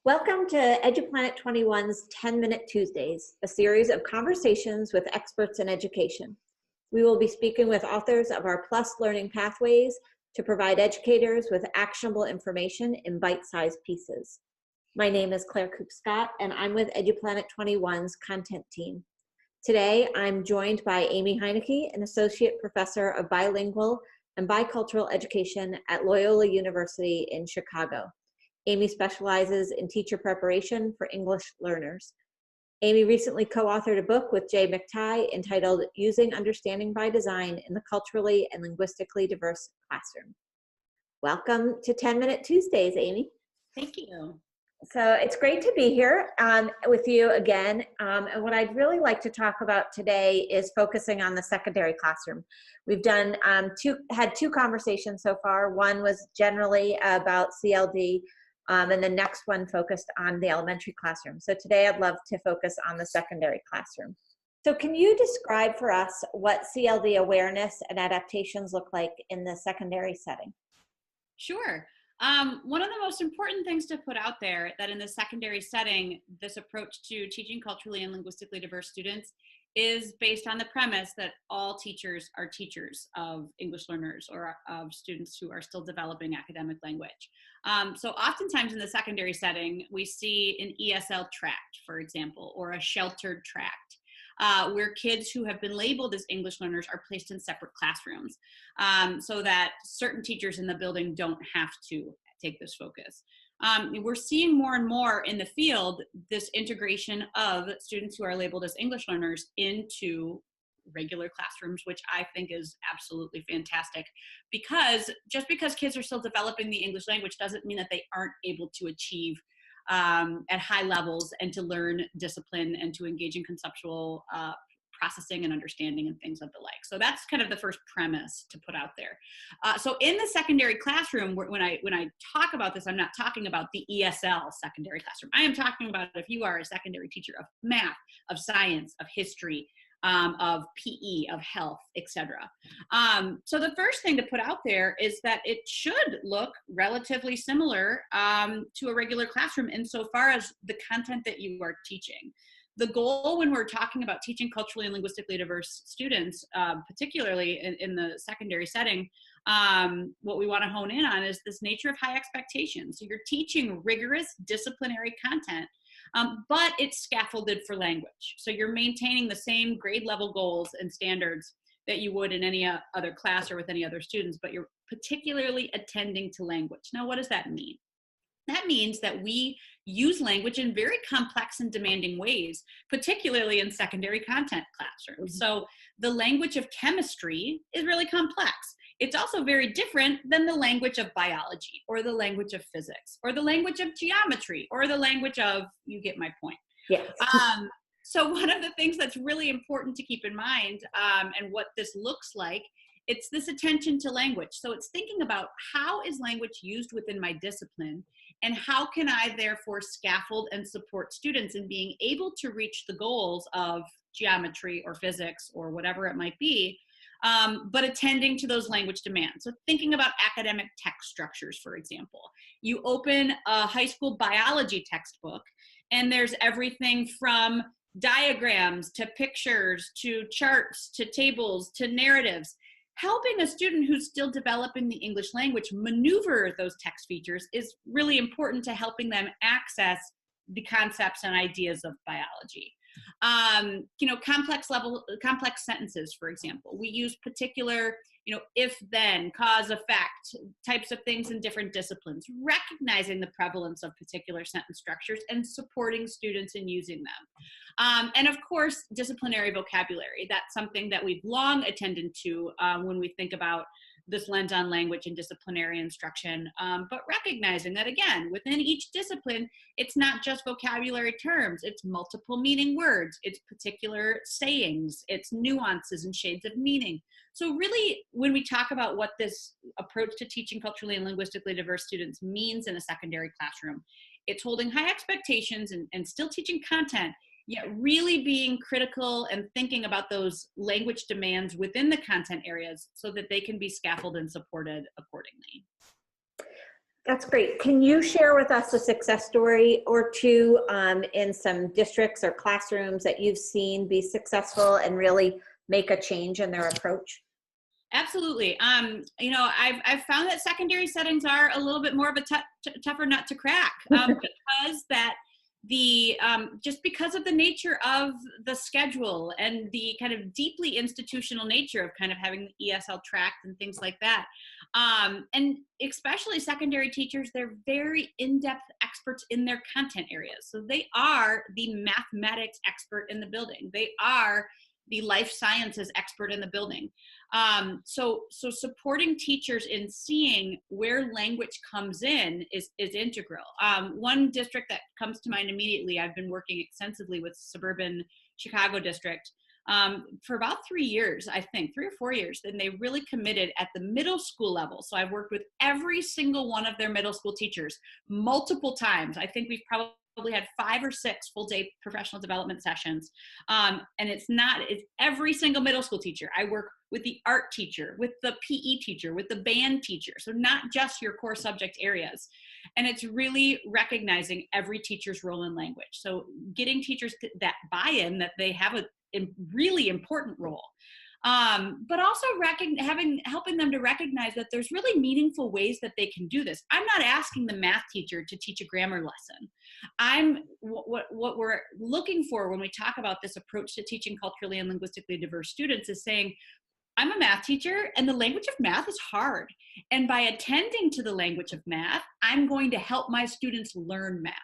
Welcome to EduPlanet 21's 10-Minute Tuesdays, a series of conversations with experts in education. We will be speaking with authors of our PLUS Learning Pathways to provide educators with actionable information in bite-sized pieces. My name is Claire Coop-Scott, and I'm with EduPlanet 21's content team. Today, I'm joined by Amy Heineke, an Associate Professor of Bilingual and Bicultural Education at Loyola University in Chicago. Amy specializes in teacher preparation for English learners. Amy recently co-authored a book with Jay McTighe entitled Using Understanding by Design in the Culturally and Linguistically Diverse Classroom. Welcome to 10-Minute Tuesdays, Amy. Thank you. So it's great to be here with you again. And what I'd really like to talk about today is focusing on the secondary classroom. We've done had two conversations so far. One was generally about CLD, and the next one focused on the elementary classroom. So today I'd love to focus on the secondary classroom. So can you describe for us what CLD awareness and adaptations look like in the secondary setting? Sure. One of the most important things to put out there that in the secondary setting, this approach to teaching culturally and linguistically diverse students is based on the premise that all teachers are teachers of English learners or of students who are still developing academic language. So oftentimes in the secondary setting, we see an ESL tract, for example, or a sheltered tract, where kids who have been labeled as English learners are placed in separate classrooms, so that certain teachers in the building don't have to take this focus. We're seeing more and more in the field this integration of students who are labeled as English learners into regular classrooms, which I think is absolutely fantastic, because just because kids are still developing the English language doesn't mean that they aren't able to achieve at high levels and to learn discipline and to engage in conceptual processing and understanding and things of the like. So that's kind of the first premise to put out there. So in the secondary classroom, when I talk about this, I'm not talking about the ESL secondary classroom. I am talking about if you are a secondary teacher of math, of science, of history, of PE, of health, etc. So the first thing to put out there is that it should look relatively similar to a regular classroom insofar as the content that you are teaching. The goal when we're talking about teaching culturally and linguistically diverse students, particularly in the secondary setting, what we want to hone in on is this nature of high expectations. So you're teaching rigorous disciplinary content, but it's scaffolded for language. So you're maintaining the same grade level goals and standards that you would in any other class or with any other students, but you're particularly attending to language. Now, what does that mean? That means that we use language in very complex and demanding ways, particularly in secondary content classrooms. So the language of chemistry is really complex. It's also very different than the language of biology or the language of physics or the language of geometry or the language of, you get my point. Yes. So one of the things that's really important to keep in mind and what this looks like, it's this attention to language. So it's thinking about how is language used within my discipline and how can I therefore scaffold and support students in being able to reach the goals of geometry or physics or whatever it might be, but attending to those language demands. So thinking about academic text structures, for example. You open a high school biology textbook and there's everything from diagrams to pictures to charts to tables to narratives. Helping a student who's still developing the English language maneuver those text features is really important to helping them access the concepts and ideas of biology. Complex sentences, for example. We use particular, if, then, cause, effect types of things in different disciplines, recognizing the prevalence of particular sentence structures and supporting students in using them. And of course, disciplinary vocabulary. That's something that we've long attended to when we think about this lens on language and disciplinary instruction, but recognizing that, again, within each discipline, it's not just vocabulary terms, it's multiple meaning words, it's particular sayings, it's nuances and shades of meaning. So really, when we talk about what this approach to teaching culturally and linguistically diverse students means in a secondary classroom, it's holding high expectations and still teaching content, yet really being critical and thinking about those language demands within the content areas so that they can be scaffolded and supported accordingly. That's great. Can you share with us a success story or two in some districts or classrooms that you've seen be successful and really make a change in their approach? Absolutely. I've found that secondary settings are a little bit more of a tougher nut to crack because that just because of the nature of the schedule and the kind of deeply institutional nature of kind of having the ESL track and things like that. And especially secondary teachers, they're very in-depth experts in their content areas. So they are the mathematics expert in the building. They are the life sciences expert in the building. So supporting teachers in seeing where language comes in is integral. One district that comes to mind immediately, I've been working extensively with suburban Chicago district for about 3 years, I think, 3 or 4 years. And they really committed at the middle school level. So I've worked with every single one of their middle school teachers multiple times. I think we've probably had 5 or 6 full-day professional development sessions. And it's every single middle school teacher. I work with the art teacher, with the PE teacher, with the band teacher. So not just your core subject areas. And it's really recognizing every teacher's role in language. So getting teachers that buy-in that they have a really important role. But also helping them to recognize that there's really meaningful ways that they can do this. I'm not asking the math teacher to teach a grammar lesson. What we're looking for when we talk about this approach to teaching culturally and linguistically diverse students is saying, I'm a math teacher and the language of math is hard. And by attending to the language of math, I'm going to help my students learn math.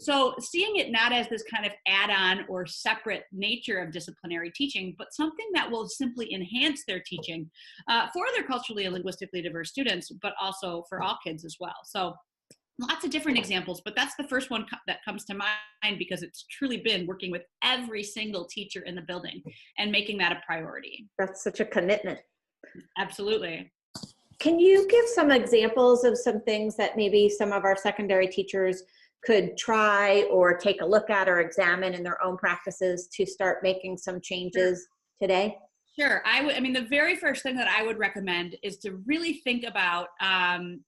So seeing it not as this kind of add-on or separate nature of disciplinary teaching, but something that will simply enhance their teaching for their culturally and linguistically diverse students, but also for all kids as well. So lots of different examples, but that's the first one that comes to mind because it's truly been working with every single teacher in the building and making that a priority. That's such a commitment. Absolutely. Can you give some examples of some things that maybe some of our secondary teachers could try or take a look at or examine in their own practices to start making some changes today? Sure. The very first thing that I would recommend is to really think about,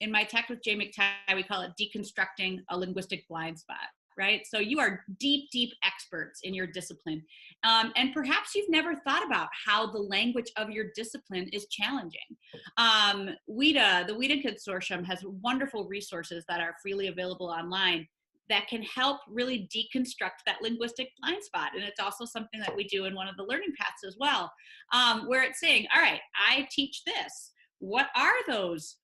in my text with Jay McTighe, we call it deconstructing a linguistic blind spot, right? So you are deep, deep experts in your discipline. And perhaps you've never thought about how the language of your discipline is challenging. The WIDA Consortium has wonderful resources that are freely available online that can help really deconstruct that linguistic blind spot. And it's also something that we do in one of the learning paths as well, where it's saying, all right, I teach this. What are those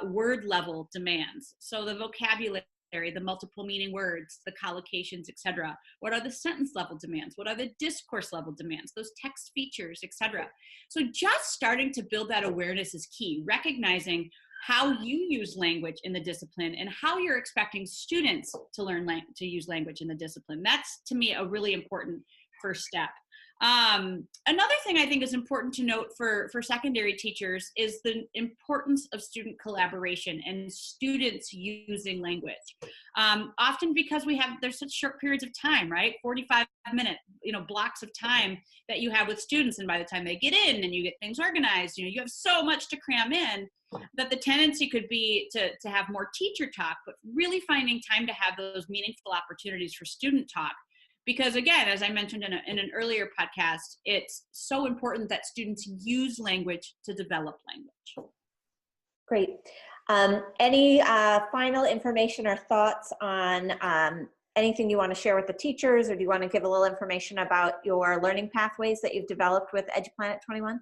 word level demands? So the vocabulary, the multiple meaning words, the collocations, etc. What are the sentence level demands? What are the discourse level demands? Those text features, etc. So just starting to build that awareness is key, recognizing how you use language in the discipline and how you're expecting students to learn to use language in the discipline. That's, to me, a really important first step. Another thing I think is important to note for secondary teachers is the importance of student collaboration and students using language. Often because there's such short periods of time, right? 45-minute, blocks of time that you have with students, and by the time they get in and you get things organized, you have so much to cram in that the tendency could be to have more teacher talk, but really finding time to have those meaningful opportunities for student talk. Because again, as I mentioned in an earlier podcast, it's so important that students use language to develop language. Great. Any final information or thoughts on anything you want to share with the teachers, or do you want to give a little information about your learning pathways that you've developed with EduPlanet 21?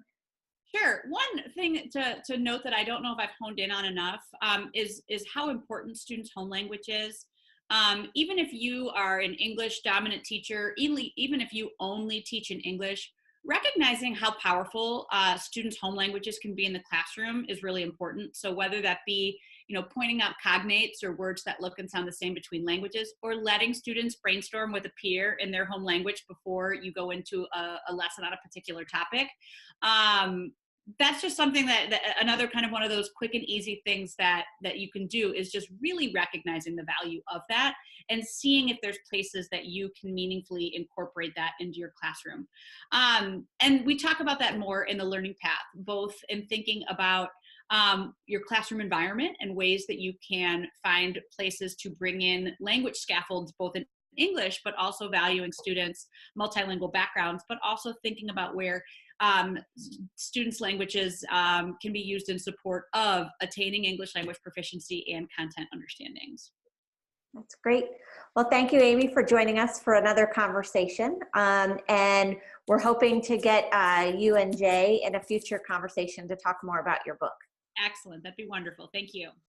Sure. One thing to note that I don't know if I've honed in on enough is how important students' home language is. Even if you are an English dominant teacher, even if you only teach in English, recognizing how powerful students' home languages can be in the classroom is really important. So whether that be, pointing out cognates or words that look and sound the same between languages, or letting students brainstorm with a peer in their home language before you go into a lesson on a particular topic. That's just something that another kind of one of those quick and easy things that you can do is just really recognizing the value of that and seeing if there's places that you can meaningfully incorporate that into your classroom. And we talk about that more in the learning path, both in thinking about your classroom environment and ways that you can find places to bring in language scaffolds, both in English, but also valuing students' multilingual backgrounds, but also thinking about where students' languages can be used in support of attaining English language proficiency and content understandings. That's great. Well, thank you, Amy, for joining us for another conversation. And we're hoping to get you and Jay in a future conversation to talk more about your book. Excellent. That'd be wonderful. Thank you.